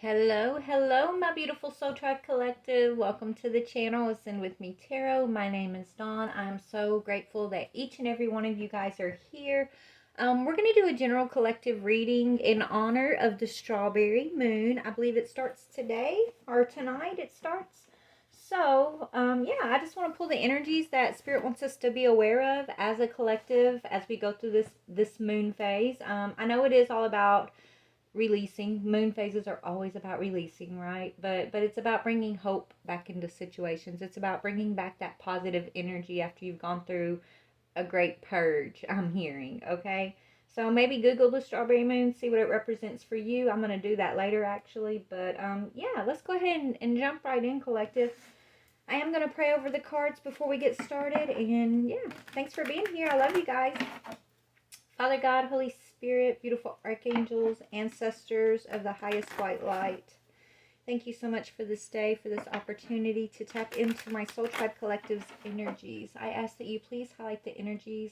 Hello, hello, my beautiful Soul Tribe Collective. Welcome to the channel. Ascend with me, Tarot. My name is Dawn. I'm so grateful that each and every one of you guys are here. We're going to do a general collective reading in honor of the strawberry moon. I believe it starts today or tonight. It starts. So, yeah, I just want to pull the energies that Spirit wants us to be aware of as a collective as we go through this moon phase. I know it is all about releasing. Moon phases are always about releasing, right? But it's about bringing hope back into situations. It's about bringing back that positive energy after you've gone through a great purge. I'm hearing, okay? So maybe Google the strawberry moon, see what it represents for you. I'm going to do that later, actually. But yeah, let's go ahead and jump right in, collective. I am going to pray over the cards before we get started. And yeah, thanks for being here. I love you guys. Father God, Holy Spirit, beautiful archangels, ancestors of the highest white light, thank you so much for this day, for this opportunity to tap into my Soul Tribe Collective's energies. I ask that you please highlight the energies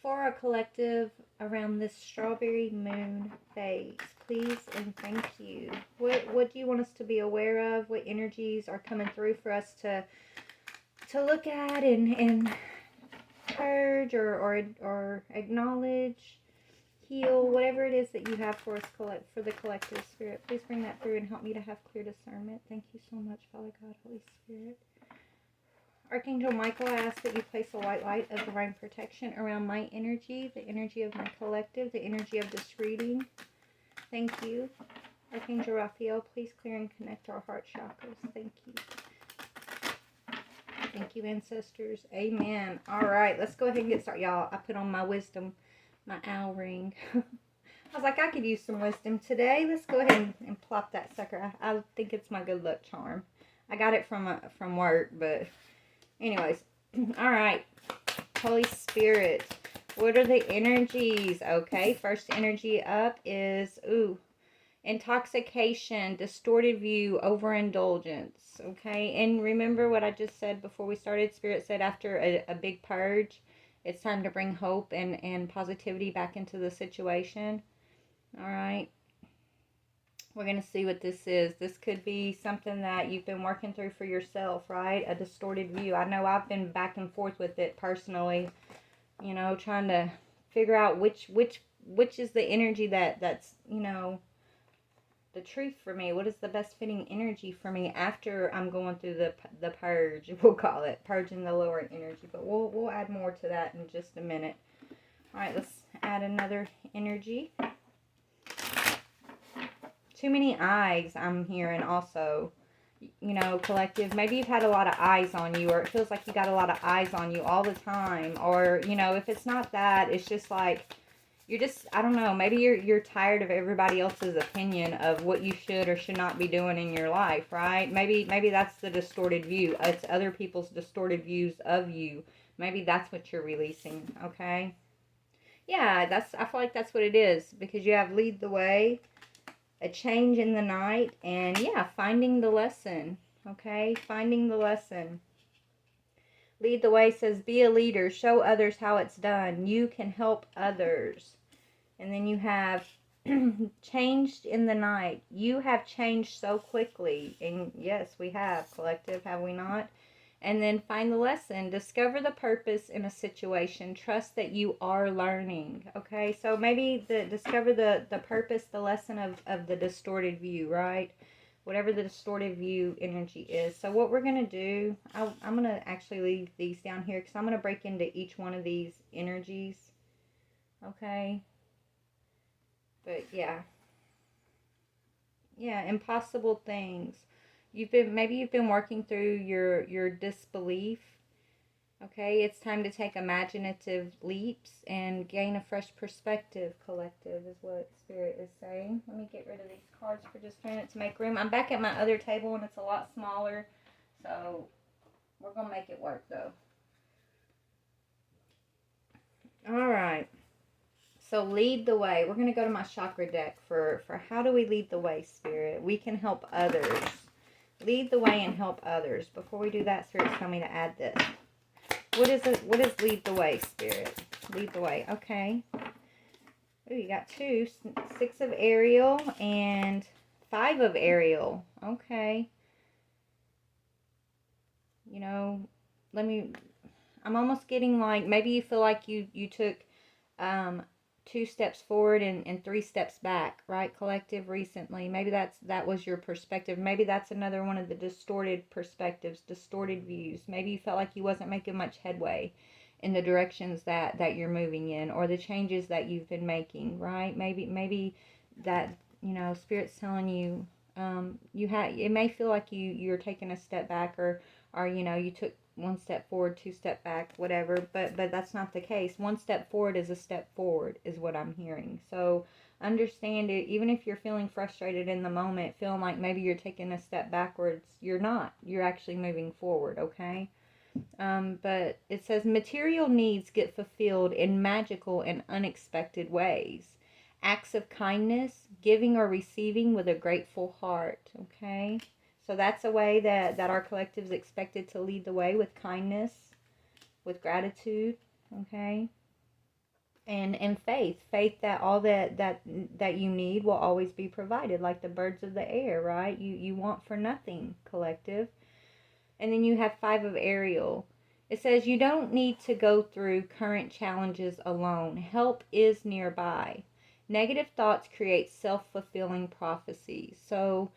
for our collective around this strawberry moon phase. Please and thank you. What do you want us to be aware of? What energies are coming through for us to look at and purge or acknowledge, heal, whatever it is that you have for us, for the collective, Spirit. Please bring that through and help me to have clear discernment. Thank you so much, Father God, Holy Spirit. Archangel Michael, I ask that you place a white light of divine protection around my energy, the energy of my collective, the energy of this reading. Thank you. Archangel Raphael, please clear and connect our heart chakras. Thank you. Thank you, ancestors. Amen. All right, let's go ahead and get started. Y'all, I put on my wisdom, my owl ring. I was like, I could use some wisdom today. Let's go ahead and plop that sucker. I think it's my good luck charm. I got it from work, but anyways. All right. Holy Spirit, what are the energies? Okay, first energy up is, intoxication, distorted view, overindulgence. Okay, and remember what I just said before we started. Spirit said after a big purge, it's time to bring hope and positivity back into the situation. All right, we're going to see what this is. This could be something that you've been working through for yourself, right? A distorted view. I know I've been back and forth with it personally, you know, trying to figure out which is the energy that's, you know, the truth for me. What is the best fitting energy for me after I'm going through the purge? We'll call it purging the lower energy, but we'll add more to that in just a minute. All right, let's add another energy. Too many eyes, I'm hearing also. You know, collective, maybe you've had a lot of eyes on you, or it feels like you got a lot of eyes on you all the time, or, you know, if it's not that, it's just like you're just, I don't know, maybe you're tired of everybody else's opinion of what you should or should not be doing in your life, right? Maybe that's the distorted view. It's other people's distorted views of you. Maybe that's what you're releasing, okay? Yeah, I feel like that's what it is, because you have lead the way, a change in the night, and yeah, finding the lesson, okay? Finding the lesson. Lead the way says, be a leader, show others how it's done. You can help others. And then you have changed in the night. You have changed so quickly. And yes, we have, collective, have we not? And then find the lesson. Discover the purpose in a situation. Trust that you are learning. Okay, so maybe discover the purpose, the lesson of the distorted view, right? Whatever the distorted view energy is. So what we're going to do, I'm going to actually leave these down here because I'm going to break into each one of these energies. Okay. But yeah, impossible things. Maybe you've been working through your disbelief. Okay, it's time to take imaginative leaps and gain a fresh perspective, collective, is what Spirit is saying. Let me get rid of these cards for just a minute to make room. I'm back at my other table and it's a lot smaller, so we're going to make it work though. All right. So lead the way. We're going to go to my chakra deck for how do we lead the way, Spirit? We can help others. Lead the way and help others. Before we do that, Spirit's telling me to add this. What is it? What is lead the way, Spirit? Lead the way. Okay. Oh, you got two. 6 of Ariel and 5 of Ariel. Okay. You know, let me, I'm almost getting like, maybe you feel like you took um 2 steps forward and 3 steps back, right, collective, recently. Maybe that was your perspective. Maybe that's another one of the distorted perspectives, distorted views. Maybe you felt like you wasn't making much headway in the directions that you're moving in, or the changes that you've been making, right? Maybe that, spirit's telling you, it may feel like you're taking a step back, or you took 1 step forward, 2 step back, whatever, but that's not the case. 1 step forward is a step forward, is what I'm hearing. So understand it. Even if you're feeling frustrated in the moment, feeling like maybe you're taking a step backwards, you're not. You're actually moving forward, okay? But it says material needs get fulfilled in magical and unexpected ways. Acts of kindness, giving or receiving with a grateful heart, okay? So that's a way that our collective is expected to lead the way, with kindness, with gratitude, okay? And faith that all that you need will always be provided, like the birds of the air, right? You want for nothing, collective. And then you have 5 of Ariel. It says you don't need to go through current challenges alone. Help is nearby. Negative thoughts create self-fulfilling prophecies. So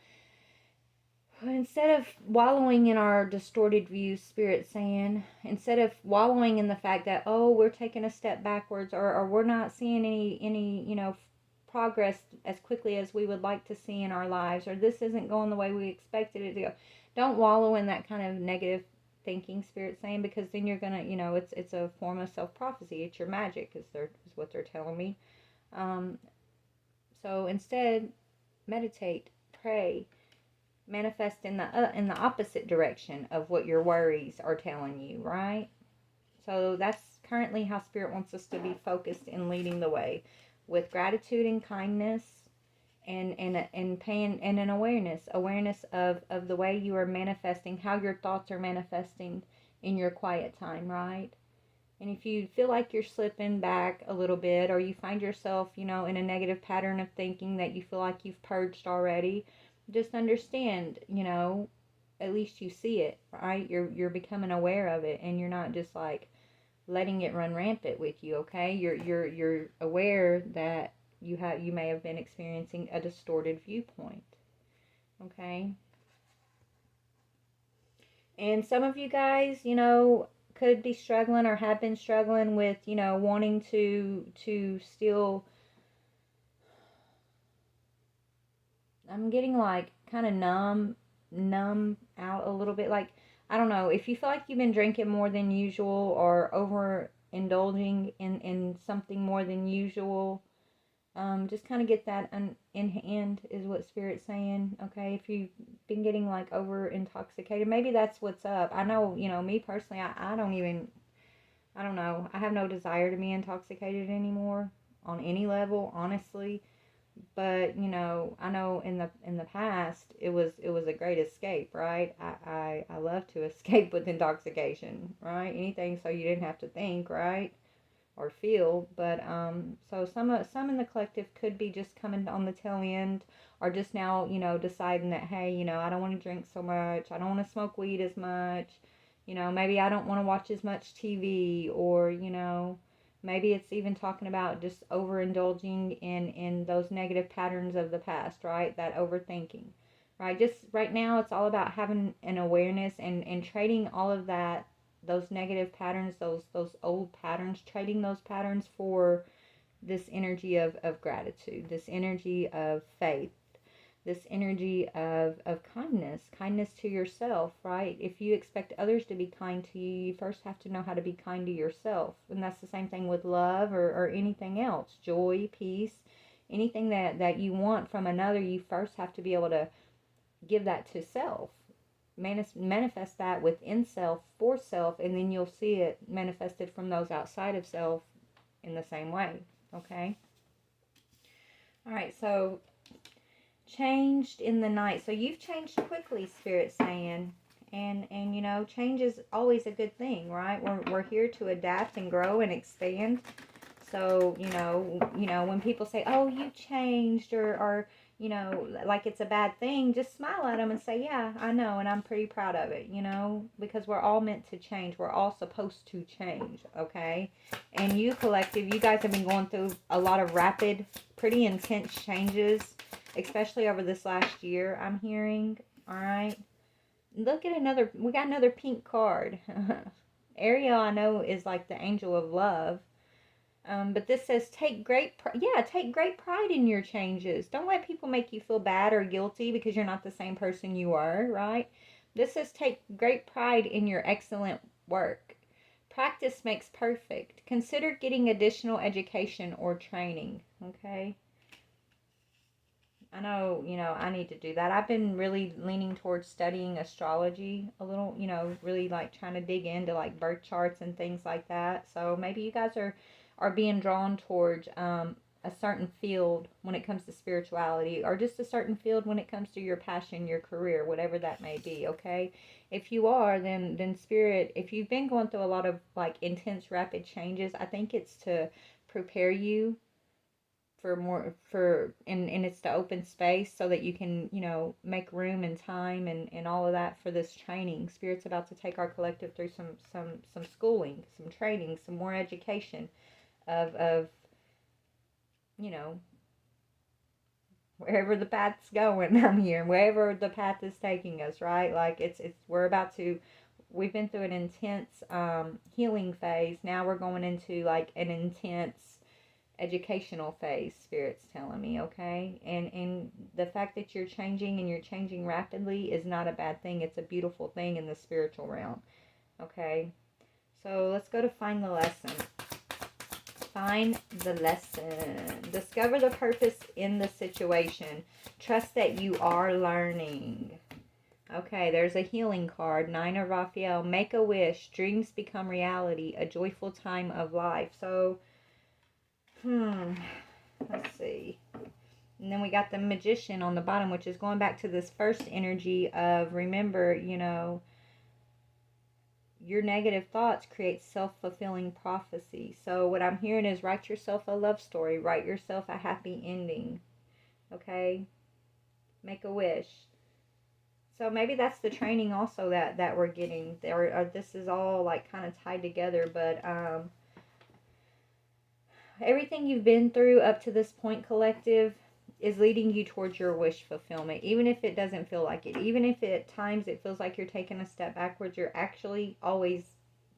instead of wallowing in our distorted views, Spirit saying, instead of wallowing in the fact that, oh, we're taking a step backwards, or we're not seeing any progress as quickly as we would like to see in our lives, or this isn't going the way we expected it to go, don't wallow in that kind of negative thinking, Spirit saying, because then you're gonna, it's a form of self-prophecy. It's your magic, is what they're telling me. So instead, meditate, pray, manifest in the opposite direction of what your worries are telling you, right? So that's currently how Spirit wants us to be focused in leading the way, with gratitude and kindness, and paying, and an awareness of the way you are manifesting, how your thoughts are manifesting in your quiet time, right? And if you feel like you're slipping back a little bit, or you find yourself, in a negative pattern of thinking that you feel like you've purged already, just understand, at least you see it, right? You're becoming aware of it, and you're not just like letting it run rampant with you, okay? You're aware that you may have been experiencing a distorted viewpoint, okay? And some of you guys, could be struggling, or have been struggling with, wanting to still, I'm getting like kind of numb out a little bit. Like, I don't know, if you feel like you've been drinking more than usual, or overindulging in something more than usual, just kind of get that in hand, is what Spirit's saying, okay? If you've been getting like over intoxicated, maybe that's what's up. I know, me personally, I don't even, I don't know, I have no desire to be intoxicated anymore on any level, honestly. But I know in the past it was a great escape, right? I love to escape with intoxication, right? Anything so you didn't have to think, right? Or feel. But so some in the collective could be just coming on the tail end, or just now, deciding that, hey, I don't want to drink so much, I don't want to smoke weed as much, maybe I don't want to watch as much TV, or maybe it's even talking about just overindulging in those negative patterns of the past, right? That overthinking, right? Just right now, it's all about having an awareness, and trading all of that, those negative patterns, those old patterns, trading those patterns for this energy of gratitude, this energy of faith, this energy of kindness to yourself, right? If you expect others to be kind to you, you first have to know how to be kind to yourself. And that's the same thing with love, or anything else, joy, peace, anything that you want from another. You first have to be able to give that to self, manifest that within self, for self, and then you'll see it manifested from those outside of self in the same way, okay? All right, so changed in the night. So you've changed quickly, Spirit saying. And change is always a good thing, right? We're here to adapt and grow and expand. So, when people say, oh, you changed, or you know, like it's a bad thing, just smile at them and say, yeah, I know, and I'm pretty proud of it, you know, because we're all meant to change. We're all supposed to change, okay? And you, collective, you guys have been going through a lot of rapid, pretty intense changes, especially over this last year, I'm hearing, all right? Look at another, we got another pink card. Ariel, I know, is like the angel of love. But this says take great pride in your changes. Don't let people make you feel bad or guilty because you're not the same person you were, right? This says take great pride in your excellent work. Practice makes perfect. Consider getting additional education or training, okay? I know, you know, I need to do that. I've been really leaning towards studying astrology a little, you know, really like trying to dig into like birth charts and things like that. So maybe you guys are being drawn towards a certain field when it comes to spirituality, or just a certain field when it comes to your passion, your career, whatever that may be, okay? If you are, then spirit, if you've been going through a lot of like intense rapid changes, I think it's to prepare you for more and it's to open space so that you can, you know, make room and time and all of that for this training. Spirit's about to take our collective through some schooling, some training, some more education of you know, wherever the path's going. I'm here, wherever the path is taking us, right? Like it's we're about to, we've been through an intense healing phase. Now we're going into like an intense educational phase, spirit's telling me, okay? And the fact that you're changing and you're changing rapidly is not a bad thing. It's a beautiful thing in the spiritual realm, okay? So let's go to find the lesson. Find the lesson. Discover the purpose in the situation. Trust that you are learning. Okay, there's a healing card. Nine of Raphael. Make a wish. Dreams become reality. A joyful time of life. So let's see. And then we got the Magician on the bottom, which is going back to this first energy of, remember, you know, your negative thoughts create self-fulfilling prophecy. So what I'm hearing is write yourself a love story. Write yourself a happy ending. Okay? Make a wish. So maybe that's the training also that we're getting. Or this is all like kind of tied together, but everything you've been through up to this point, collective, is leading you towards your wish fulfillment. Even if it doesn't feel like it. Even if at times it feels like you're taking a step backwards, you're actually always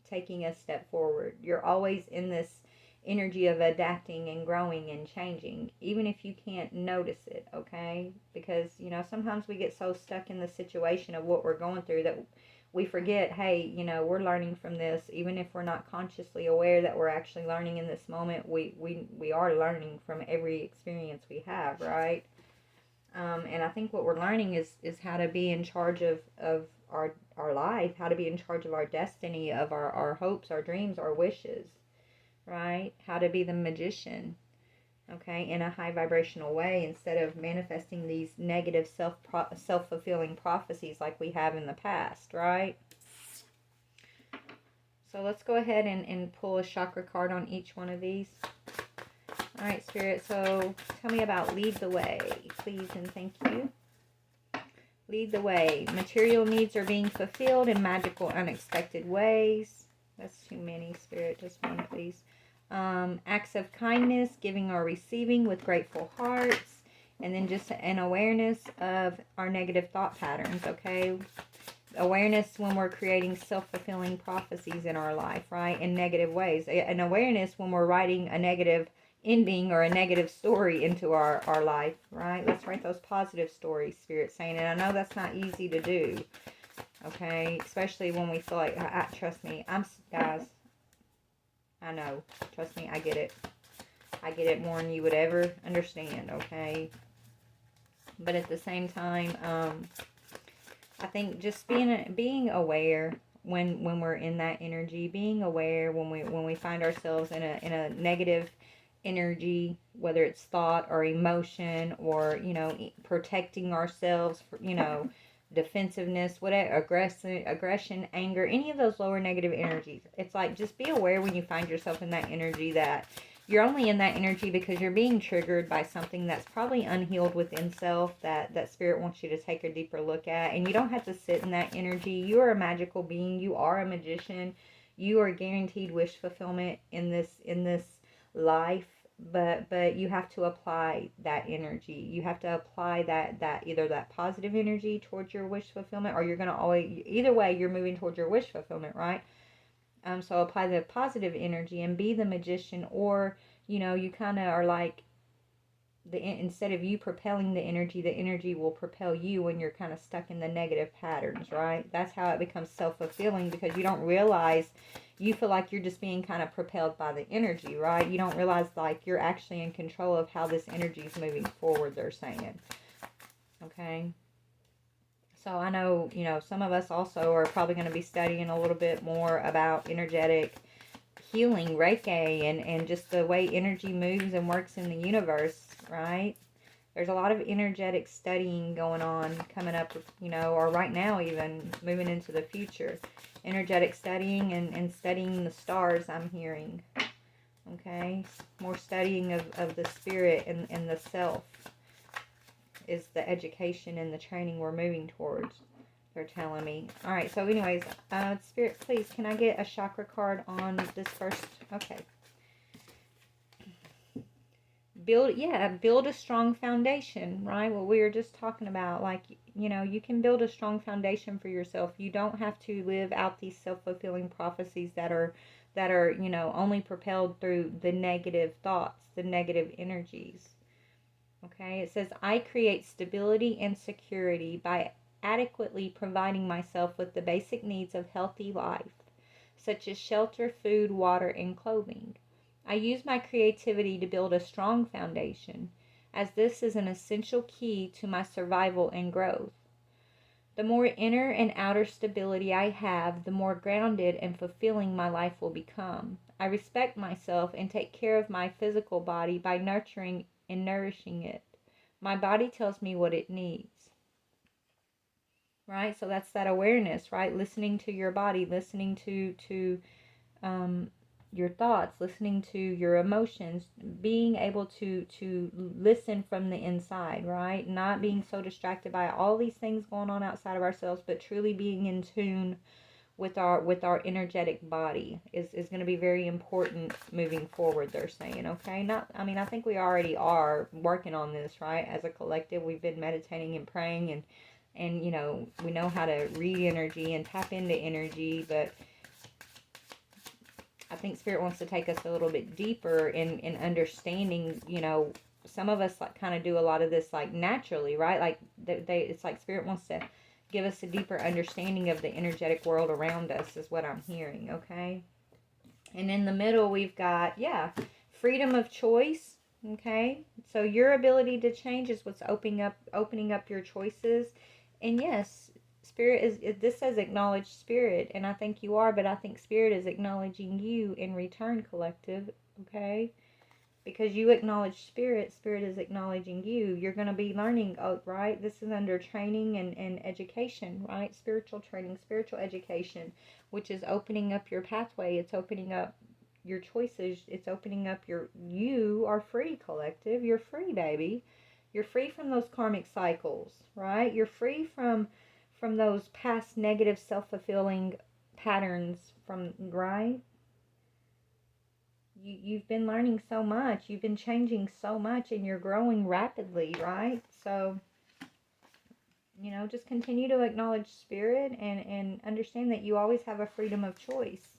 taking a step forward. You're always in this energy of adapting and growing and changing, even if you can't notice it, okay? Because, you know, sometimes we get so stuck in the situation of what we're going through that we forget, hey, you know, we're learning from this. Even if we're not consciously aware that we're actually learning in this moment, we are learning from every experience we have, right? And I think what we're learning is how to be in charge of our life, how to be in charge of our destiny, of our hopes, our dreams, our wishes, right? How to be the magician, okay, in a high vibrational way, instead of manifesting these negative self-fulfilling prophecies like we have in the past, right? So let's go ahead and pull a chakra card on each one of these. All right, Spirit, so tell me about lead the way, please and thank you. Lead the way. Material needs are being fulfilled in magical, unexpected ways. That's too many, Spirit, just one, please. Acts of kindness, giving or receiving with grateful hearts, and then just an awareness of our negative thought patterns, okay? Awareness when we're creating self-fulfilling prophecies in our life, right? In negative ways. An awareness when we're writing a negative ending or a negative story into our life, right? Let's write those positive stories, Spirit saying. And I know that's not easy to do, okay? Especially when we feel like, trust me, guys, I know. Trust me, I get it. I get it more than you would ever understand, okay? But at the same time, I think just being aware when we're in that energy, being aware when we find ourselves in a negative energy, whether it's thought or emotion or, you know, protecting ourselves, you know, defensiveness, whatever, aggression, anger, any of those lower negative energies. It's like, just be aware when you find yourself in that energy that you're only in that energy because you're being triggered by something that's probably unhealed within self that spirit wants you to take a deeper look at. And you don't have to sit in that energy. You are a magical being. You are a magician. You are guaranteed wish fulfillment in this life. But you have to apply that energy. You have to apply that either that positive energy towards your wish fulfillment, or you're going to always, either way, you're moving towards your wish fulfillment, right? So apply the positive energy and be the magician, or you kind of are like instead of you propelling the energy will propel you when you're kind of stuck in the negative patterns, right? That's how it becomes self-fulfilling, because you don't realize, you feel like you're just being kind of propelled by the energy, right? You don't realize like you're actually in control of how this energy is moving forward, they're saying. Okay. So I know, some of us also are probably going to be studying a little bit more about energetic healing, Reiki, and just the way energy moves and works in the universe, right? There's a lot of energetic studying going on coming up, or right now even, moving into the future. Energetic studying and studying the stars, I'm hearing. Okay? More studying of the spirit and the self is the education and the training we're moving towards, they're telling me. All right, so anyways, Spirit, please, can I get a chakra card on this first? Okay. Build a strong foundation, right? What we were just talking about, like, you can build a strong foundation for yourself. You don't have to live out these self-fulfilling prophecies that are only propelled through the negative thoughts, the negative energies. Okay, it says, I create stability and security by adequately providing myself with the basic needs of healthy life, such as shelter, food, water, and clothing. I use my creativity to build a strong foundation, as this is an essential key to my survival and growth. The more inner and outer stability I have, the more grounded and fulfilling my life will become. I respect myself and take care of my physical body by nurturing and nourishing it. My body tells me what it needs. Right? So that's that awareness, right? Listening to your body, listening to your thoughts, listening to your emotions, being able to listen from the inside, right? Not being so distracted by all these things going on outside of ourselves, but truly being in tune with our energetic body is going to be very important moving forward, they're saying. Okay, I think we already are working on this, right? As a collective, we've been meditating and praying, and we know how to read energy and tap into energy, but I think Spirit wants to take us a little bit deeper in understanding. Some of us like kind of do a lot of this like naturally, right? Like it's like Spirit wants to give us a deeper understanding of the energetic world around us, is what I'm hearing. Okay, and in the middle we've got freedom of choice. Okay, so your ability to change is what's opening up your choices. And yes, Spirit this says acknowledge Spirit, and I think you are, but I think Spirit is acknowledging you in return, collective. Okay, because you acknowledge Spirit, Spirit is acknowledging you. You're going to be learning, right? This is under training and education, right? Spiritual training, spiritual education, which is opening up your pathway. It's opening up your choices. It's opening up you are free, collective. You're free, baby. You're free from those karmic cycles, right? You're free from those past negative self-fulfilling patterns right? You've been learning so much. You've been changing so much, and you're growing rapidly, right? So, just continue to acknowledge Spirit and understand that you always have a freedom of choice.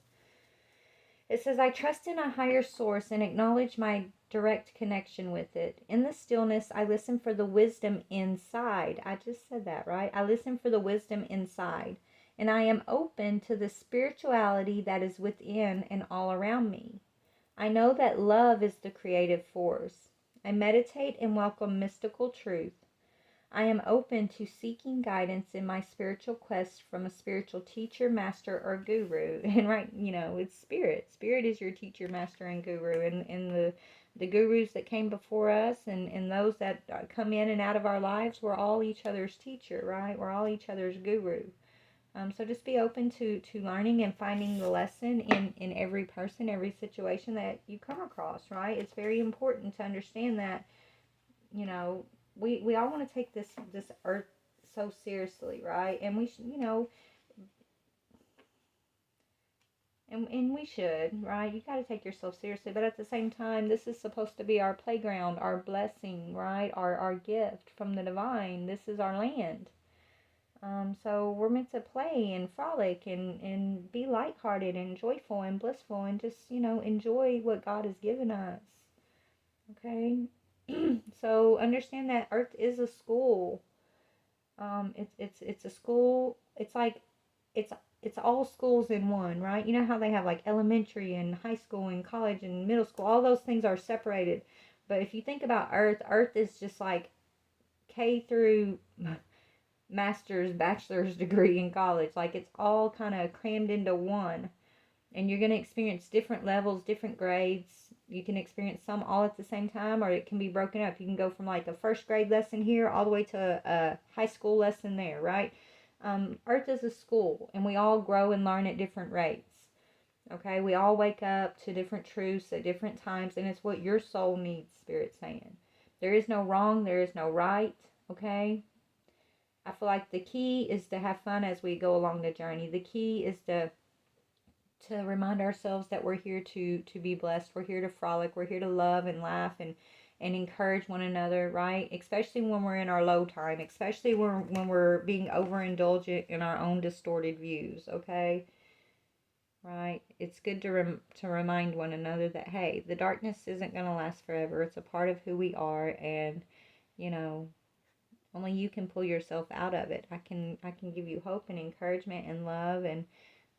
It says, I trust in a higher source and acknowledge my direct connection with it. In the stillness, I listen for the wisdom inside. I just said that, right? I listen for the wisdom inside. And I am open to the spirituality that is within and all around me. I know that love is the creative force. I meditate and welcome mystical truth. I am open to seeking guidance in my spiritual quest from a spiritual teacher, master, or guru. And right, it's Spirit. Spirit is your teacher, master, and guru. And the gurus that came before us and those that come in and out of our lives, we're all each other's teacher, right? We're all each other's guru. So just be open to learning and finding the lesson in every person, every situation that you come across, right? It's very important to understand that, you know, we all want to take this earth so seriously, right? And we should, and we should, right? You got to take yourself seriously, but at the same time, this is supposed to be our playground, our blessing, right? Our gift from the divine. This is our land. So we're meant to play and frolic and be lighthearted and joyful and blissful and just, enjoy what God has given us. Okay? So understand that Earth is a school. It's a school. It's like it's all schools in one, right? You know how they have like elementary and high school and college and middle school. All those things are separated. But if you think about Earth is just like K through master's, bachelor's degree in college. Like it's all kind of crammed into one. And you're going to experience different levels, different grades. You can experience some all at the same time, or it can be broken up. You can go from like a first grade lesson here all the way to a high school lesson there, right? Earth is a school, and we all grow and learn at different rates. Okay, we all wake up to different truths at different times, and it's what your soul needs, Spirit's saying. There is no wrong, there is no right, okay? I feel like the key is to have fun as we go along the journey. The key is to remind ourselves that we're here to be blessed. We're here to frolic. We're here to love and laugh and encourage one another, right? Especially when we're in our low time, especially when we're being overindulgent in our own distorted views, okay? Right? It's good to remind one another that, hey, the darkness isn't going to last forever. It's a part of who we are, and, only you can pull yourself out of it. I can give you hope and encouragement and love,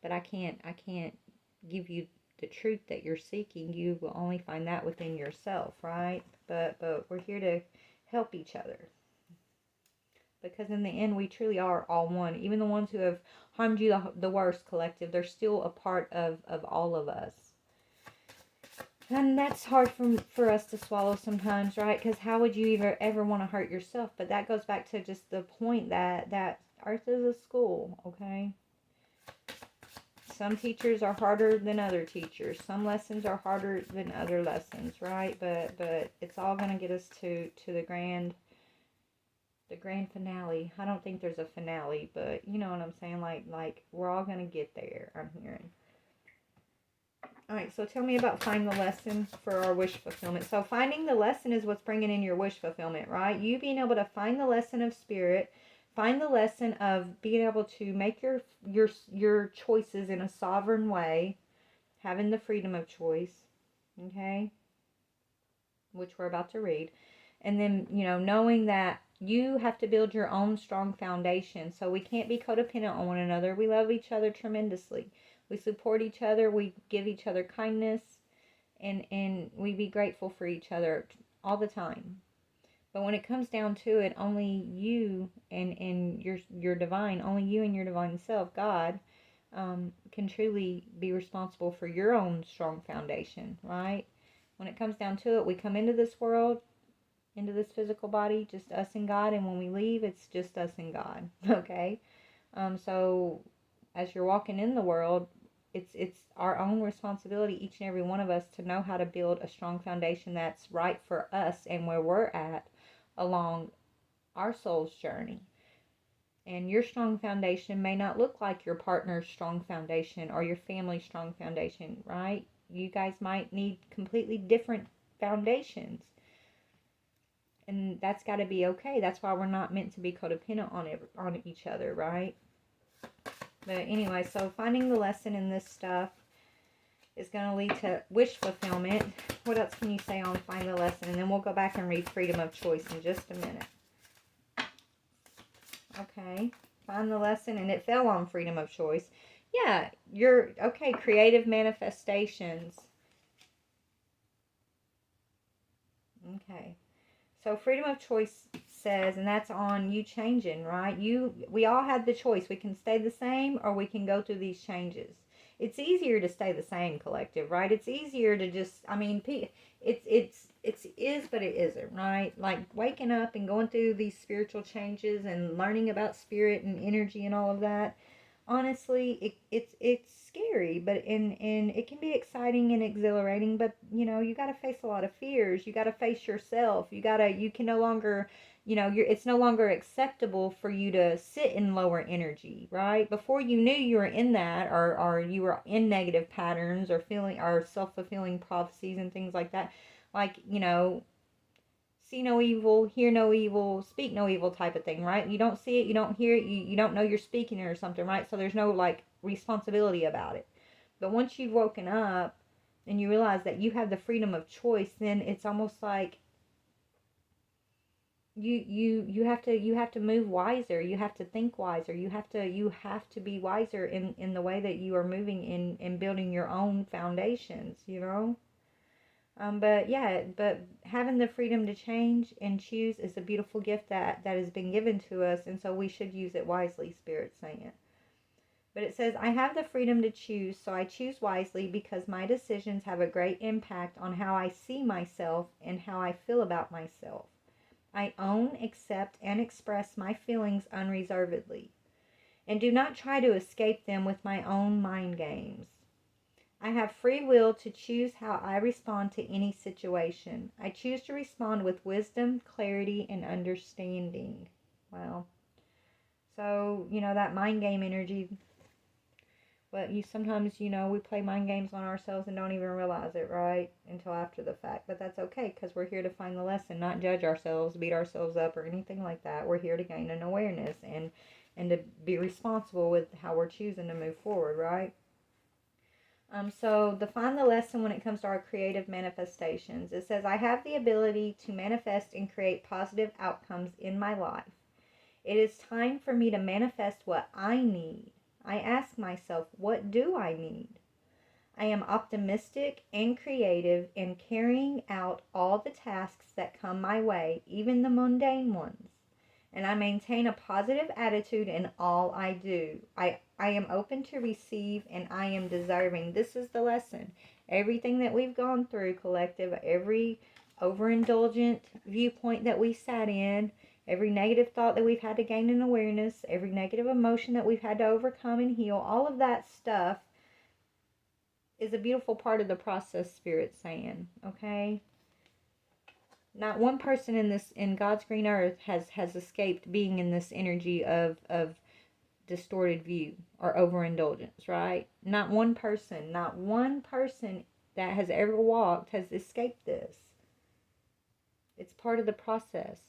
but I can't give you the truth that you're seeking. You will only find that within yourself, right? But we're here to help each other. Because in the end, we truly are all one. Even the ones who have harmed you the worst, collective, they're still a part of all of us. And that's hard for us to swallow sometimes, right? Because how would you ever want to hurt yourself? But that goes back to just the point that Earth is a school, okay? Some teachers are harder than other teachers. Some lessons are harder than other lessons, right? But it's all going to get us to the grand finale. I don't think there's a finale, but you know what I'm saying? Like we're all going to get there, I'm hearing. All right, so tell me about find the lesson for our wish fulfillment. So finding the lesson is what's bringing in your wish fulfillment, right? You being able to find the lesson of spirit, find the lesson of being able to make your choices in a sovereign way, having the freedom of choice, okay? Which we're about to read. And then, knowing that you have to build your own strong foundation. So we can't be codependent on one another. We love each other tremendously. We support each other. We give each other kindness. And we be grateful for each other all the time. But when it comes down to it, only you and your divine, only you and your divine self, God, can truly be responsible for your own strong foundation, right? When it comes down to it, we come into this world, into this physical body, just us and God, and when we leave, it's just us and God, okay? So as you're walking in the world, it's our own responsibility, each and every one of us, to know how to build a strong foundation that's right for us and where we're at along our soul's journey. And your strong foundation may not look like your partner's strong foundation or your family's strong foundation, right? You guys might need completely different foundations. And that's got to be okay. That's why we're not meant to be codependent on each other, right? But anyway, so finding the lesson in this stuff is going to lead to wish fulfillment. What else can you say on find the lesson? And then we'll go back and read freedom of choice in just a minute. Okay, find the lesson, and it fell on freedom of choice. Yeah, okay, creative manifestations. Okay. So freedom of choice says, and that's on you changing, right? We all have the choice. We can stay the same or we can go through these changes. It's easier to stay the same, collective, right? It's easier to just, it is, but it isn't, right? Like waking up and going through these spiritual changes and learning about spirit and energy and all of that. honestly, it's scary, but and it can be exciting and exhilarating, but you got to face a lot of fears. You got to face yourself. You can no longer, it's no longer acceptable for you to sit in lower energy, right? Before you knew you were in that, or you were in negative patterns, or feeling, or self-fulfilling prophecies and things like that, like, see no evil, hear no evil, speak no evil type of thing, right? You don't see it, you don't hear it, you don't know you're speaking it or something, right? So there's no like responsibility about it. But once you've woken up and you realize that you have the freedom of choice, then it's almost like you have to move wiser, you have to think wiser, you have to be wiser in the way that you are moving in building your own foundations. But yeah, but having the freedom to change and choose is a beautiful gift that has been given to us, and so we should use it wisely, Spirit's saying. But it says, I have the freedom to choose, so I choose wisely because my decisions have a great impact on how I see myself and how I feel about myself. I own, accept, and express my feelings unreservedly, and do not try to escape them with my own mind games. I have free will to choose how I respond to any situation. I choose to respond with wisdom, clarity, and understanding. Wow. So, that mind game energy, but sometimes, we play mind games on ourselves and don't even realize it, right? Until after the fact. But that's okay, because we're here to find the lesson, not judge ourselves, beat ourselves up, or anything like that. We're here to gain an awareness and to be responsible with how we're choosing to move forward, right? So define the lesson when it comes to our creative manifestations. It says, I have the ability to manifest and create positive outcomes in my life. It is time for me to manifest what I need. I ask myself, what do I need? I am optimistic and creative in carrying out all the tasks that come my way, even the mundane ones. And I maintain a positive attitude in all I do. I am open to receive and I am deserving. This is the lesson. Everything that we've gone through, collective, every overindulgent viewpoint that we sat in, every negative thought that we've had to gain an awareness, every negative emotion that we've had to overcome and heal, all of that stuff is a beautiful part of the process, Spirit's saying, okay? Not one person in God's green earth has escaped being in this energy of distorted view or overindulgence, right? Not one person that has ever walked has escaped this. It's part of the process.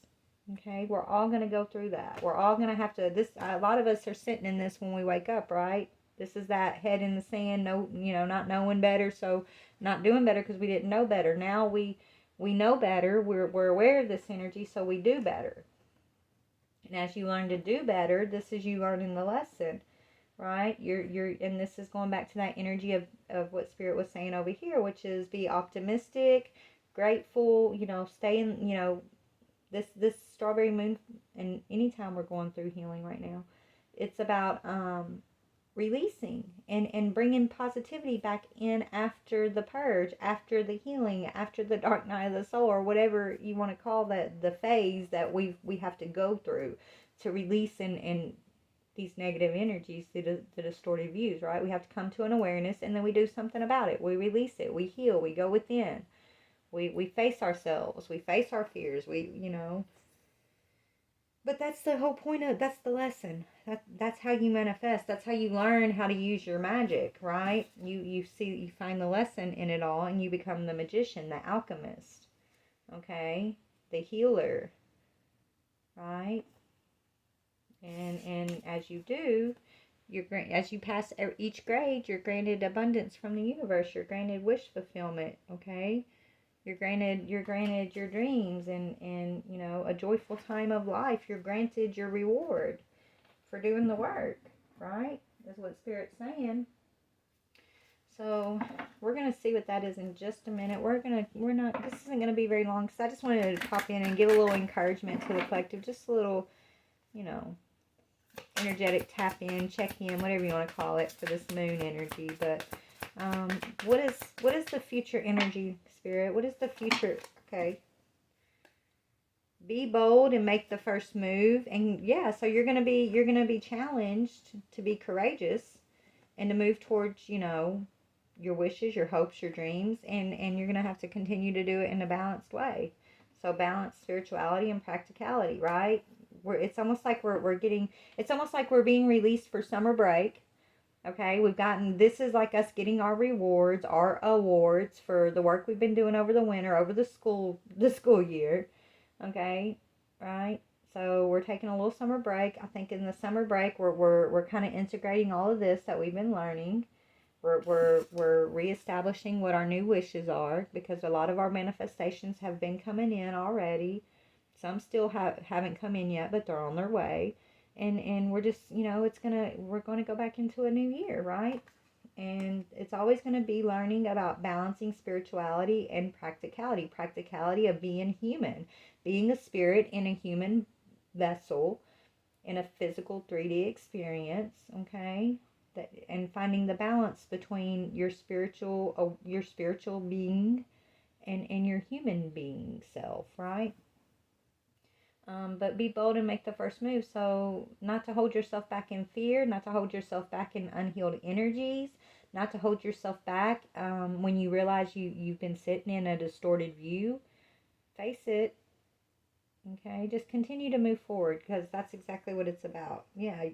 Okay, we're all going to go through that. We're all going to have to, a lot of us are sitting in this when we wake up, right? This is that head in the sand, not knowing better, so not doing better because we didn't know better. Now we know better. We're aware of this energy, so we do better. And as you learn to do better, this is you learning the lesson, right? And this is going back to that energy of what Spirit was saying over here, which is be optimistic, grateful, stay in, this strawberry moon, and anytime we're going through healing right now, it's about releasing and bringing positivity back in after the purge, after the healing, after the dark night of the soul, or whatever you want to call the phase that we have to go through to release and these negative energies, the distorted views, right? We have to come to an awareness, and then we do something about it. We release it, we heal, we go within, we face ourselves, we face our fears, but that's the whole point that's the lesson. That's how you manifest. That's how you learn how to use your magic, right? You find the lesson in it all, and you become the magician, the alchemist, okay? The healer, right? And as you do, as you pass each grade, you're granted abundance from the universe. You're granted wish fulfillment, okay? You're granted your dreams and a joyful time of life. You're granted your reward for doing the work, right? Is what Spirit's saying. So we're gonna see what that is in just a minute. This isn't gonna be very long because I just wanted to pop in and give a little encouragement to the collective, just a little, energetic tap in, check in, whatever you want to call it for this moon energy. But what is the future energy, Spirit? What is the future? Okay. be bold and make the first move. And yeah, so you're gonna be challenged to be courageous and to move towards, your wishes, your hopes, your dreams, and you're gonna have to continue to do it in a balanced way. So balance spirituality and practicality, right? It's almost like it's almost like we're being released for summer break. Okay, this is like us getting our rewards, our awards for the work we've been doing over the winter, over the school year. Okay, right? So we're taking a little summer break. I think in the summer break we're kind of integrating all of this that we've been learning. We're reestablishing what our new wishes are, because a lot of our manifestations have been coming in already. Some still haven't come in yet, but they're on their way. And we're just, we're going to go back into a new year, right? And it's always going to be learning about balancing spirituality and practicality. Practicality of being human, being a spirit in a human vessel in a physical 3D experience, okay? And finding the balance between your spiritual being and your human being self, right? But be bold and make the first move. So not to hold yourself back in fear, not to hold yourself back in unhealed energies, not to hold yourself back when you realize you've been sitting in a distorted view. Face it. Okay, just continue to move forward, because that's exactly what it's about. Yeah,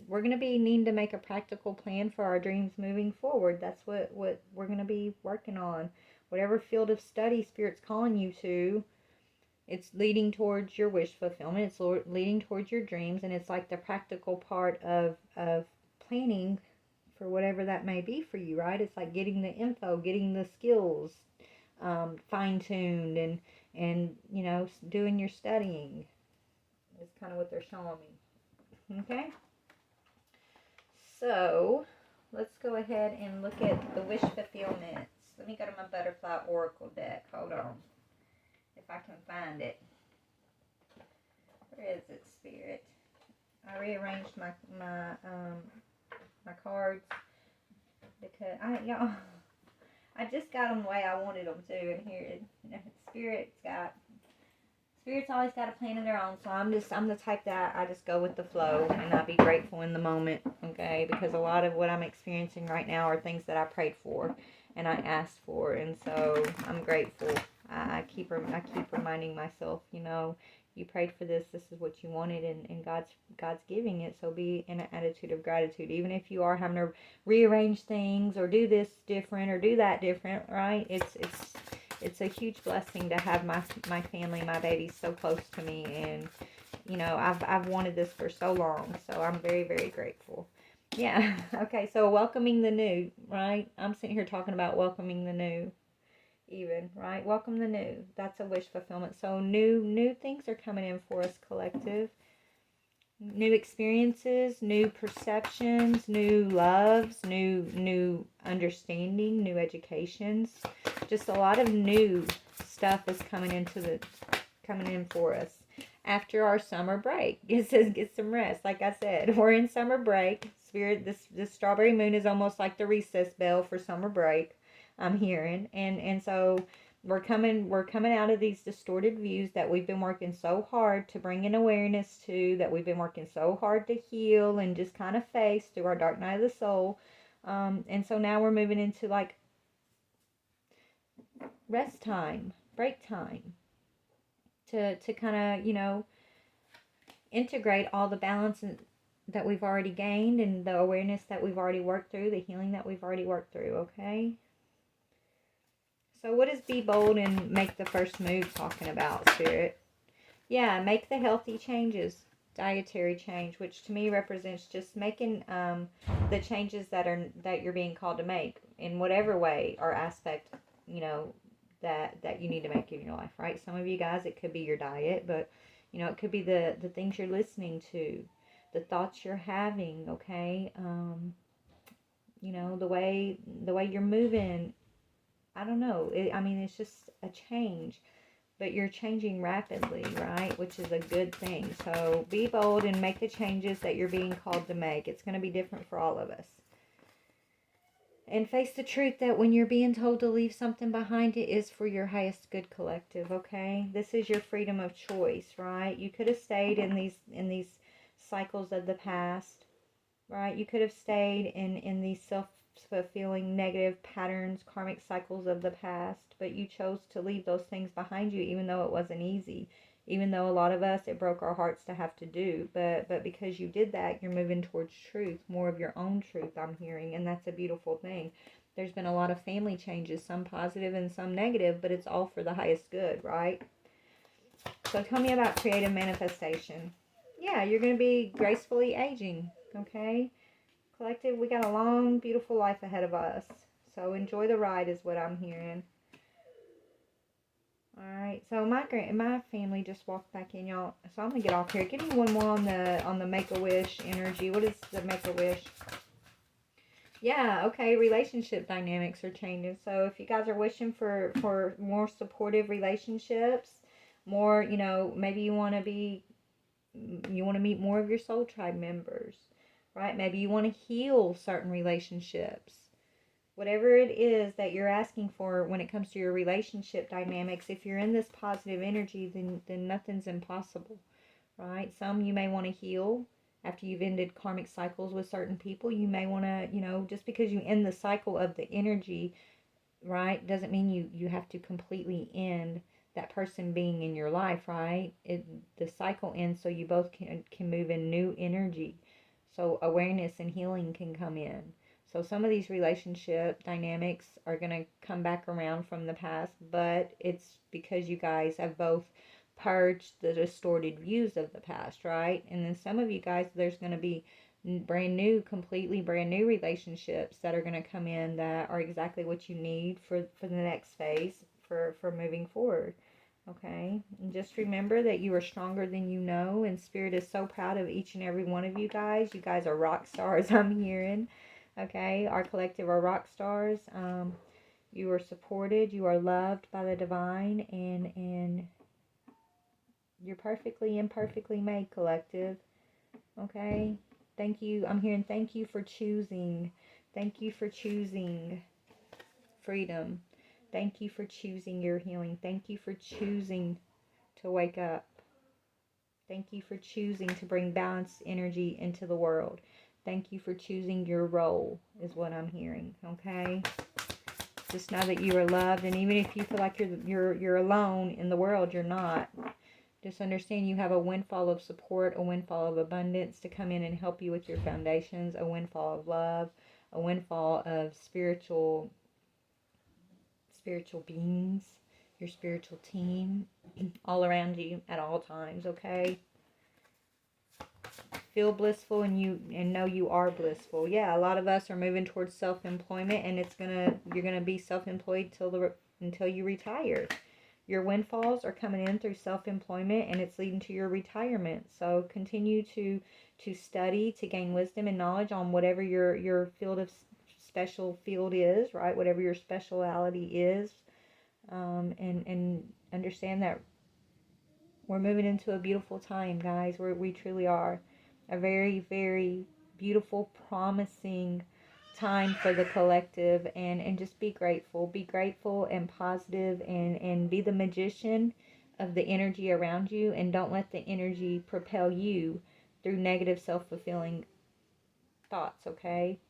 we're going to be needing to make a practical plan for our dreams moving forward. That's what we're going to be working on. Whatever field of study Spirit's calling you to, it's leading towards your wish fulfillment. It's leading towards your dreams, and it's like the practical part of planning for whatever that may be for you, right? It's like getting the info, getting the skills fine-tuned, and doing your studying is kind of what they're showing me. Okay, so let's go ahead and look at the wish fulfillments. Let me go to my butterfly oracle deck. Hold on, if I can find it. Where is it, Spirit? I rearranged my cards because I just got them the way I wanted them to, and here Spirit's always got a plan of their own. So I'm the type that I just go with the flow, and I be grateful in the moment, okay? Because a lot of what I'm experiencing right now are things that I prayed for and I asked for, and so I'm grateful. I keep reminding myself, you prayed for this. This is what you wanted, and God's giving it. So be in an attitude of gratitude, even if you are having to rearrange things or do this different or do that different. Right? It's a huge blessing to have my family, my babies, so close to me, and I've wanted this for so long. So I'm very, very grateful. Yeah. Okay. So welcoming the new. Right? I'm sitting here talking about welcoming the new. Even, right? Welcome the new. That's a wish fulfillment. So new things are coming in for us, collective. New experiences, new perceptions, new loves, new understanding, new educations. Just a lot of new stuff is coming in for us after our summer break. It says get some rest. Like I said, we're in summer break. Spirit, this strawberry moon is almost like the recess bell for summer break. I'm hearing, and so we're coming out of these distorted views that we've been working so hard to bring in awareness to, that we've been working so hard to heal and just kind of face through our dark night of the soul. And so now we're moving into like rest time, break time, to kind of integrate all the balance that we've already gained, and the awareness that we've already worked through, the healing that we've already worked through. Okay. So what is be bold and make the first move talking about, Spirit? Yeah, make the healthy changes, dietary change, which to me represents just making the changes that you're being called to make in whatever way or aspect, that you need to make in your life, right? Some of you guys, it could be your diet, but it could be the things you're listening to, the thoughts you're having, okay? The way you're moving. I don't know. It's just a change, but you're changing rapidly, right? Which is a good thing. So be bold and make the changes that you're being called to make. It's going to be different for all of us. And face the truth that when you're being told to leave something behind, it is for your highest good, collective, okay? This is your freedom of choice, right? You could have stayed in these cycles of the past, right? You could have stayed in these self-fulfilling negative patterns, karmic cycles of the past, but you chose to leave those things behind you, even though it wasn't easy. Even though a lot of us, it broke our hearts to have to do, but because you did that, you're moving towards truth, more of your own truth, I'm hearing, and that's a beautiful thing. There's been a lot of family changes, some positive and some negative, but it's all for the highest good, right? So tell me about creative manifestation. Yeah, you're going to be gracefully aging, okay? Collective, we got a long, beautiful life ahead of us. So enjoy the ride is what I'm hearing. Alright, so my family just walked back in, y'all. So I'm gonna get off here. Give me one more on the Make-A-Wish energy. What is the Make-A-Wish? Yeah, okay, relationship dynamics are changing. So if you guys are wishing for more supportive relationships, more, you know, maybe you want to meet more of your soul tribe members, right? Maybe you want to heal certain relationships. Whatever it is that you're asking for when it comes to your relationship dynamics, if you're in this positive energy, then nothing's impossible, right? Some you may want to heal after you've ended karmic cycles with certain people. You may want to, you know, just because you end the cycle of the energy, right, doesn't mean you have to completely end that person being in your life, right? The cycle ends so you both can move in new energy. So awareness and healing can come in. So some of these relationship dynamics are going to come back around from the past, but it's because you guys have both purged the distorted views of the past, right? And then some of you guys, there's going to be brand new, completely brand new relationships that are going to come in that are exactly what you need for the next phase for moving forward. Okay, and just remember that you are stronger than you know, and Spirit is so proud of each and every one of you guys. You guys are rock stars, I'm hearing. Okay, our collective are rock stars. You are supported, you are loved by the divine, and you're perfectly imperfectly made, collective. Okay, thank you. I'm hearing thank you for choosing. Thank you for choosing freedom. Thank you for choosing your healing. Thank you for choosing to wake up. Thank you for choosing to bring balanced energy into the world. Thank you for choosing your role, is what I'm hearing. Okay? Just know that you are loved, and even if you feel like you're alone in the world, you're not. Just understand you have a windfall of support, a windfall of abundance to come in and help you with your foundations, a windfall of love, a windfall of spiritual beings, your spiritual team, all around you at all times, okay? Feel blissful and know you are blissful. Yeah, a lot of us are moving towards self-employment, and you're gonna be self-employed until you retire. Your windfalls are coming in through self-employment, and it's leading to your retirement. So continue to study, to gain wisdom and knowledge on whatever your special field is, right? Whatever your speciality is, and understand that we're moving into a beautiful time, guys. We truly are. A very, very beautiful, promising time for the collective, and just be grateful. Be grateful and positive, and be the magician of the energy around you, and don't let the energy propel you through negative self-fulfilling thoughts, okay?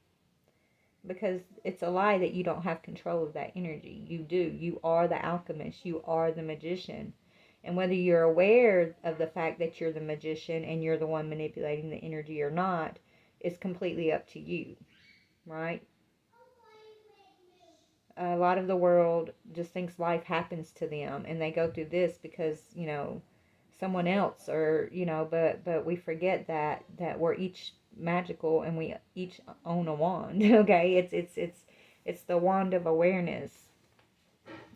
Because it's a lie that you don't have control of that energy. You do. You are the alchemist. You are the magician. And whether you're aware of the fact that you're the magician and you're the one manipulating the energy or not is completely up to you, right? A lot of the world just thinks life happens to them, and they go through this because, you know, someone else, or, you know, but we forget that we're each magical, and we each own a wand. Okay, it's the wand of awareness.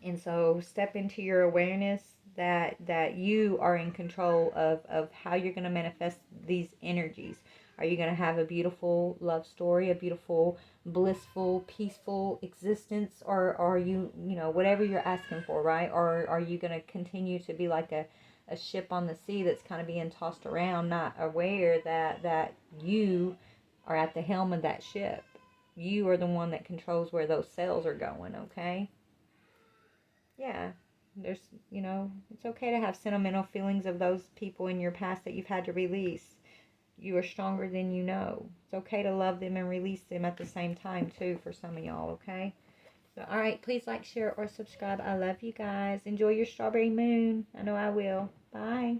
And so step into your awareness that you are in control of how you're going to manifest these energies. Are you going to have a beautiful love story, a beautiful, blissful, peaceful existence, or are you, you know, whatever you're asking for, right? Or are you going to continue to be like a ship on the sea that's kind of being tossed around, not aware that you are at the helm of that ship? you are the one that controls where those cells are going, okay? Yeah. There's, it's okay to have sentimental feelings of those people in your past that you've had to release. You are stronger than you know. It's okay to love them and release them at the same time, too, for some of y'all, okay? So, all right, please like, share, or subscribe. I love you guys. Enjoy your strawberry moon. I know I will. Bye.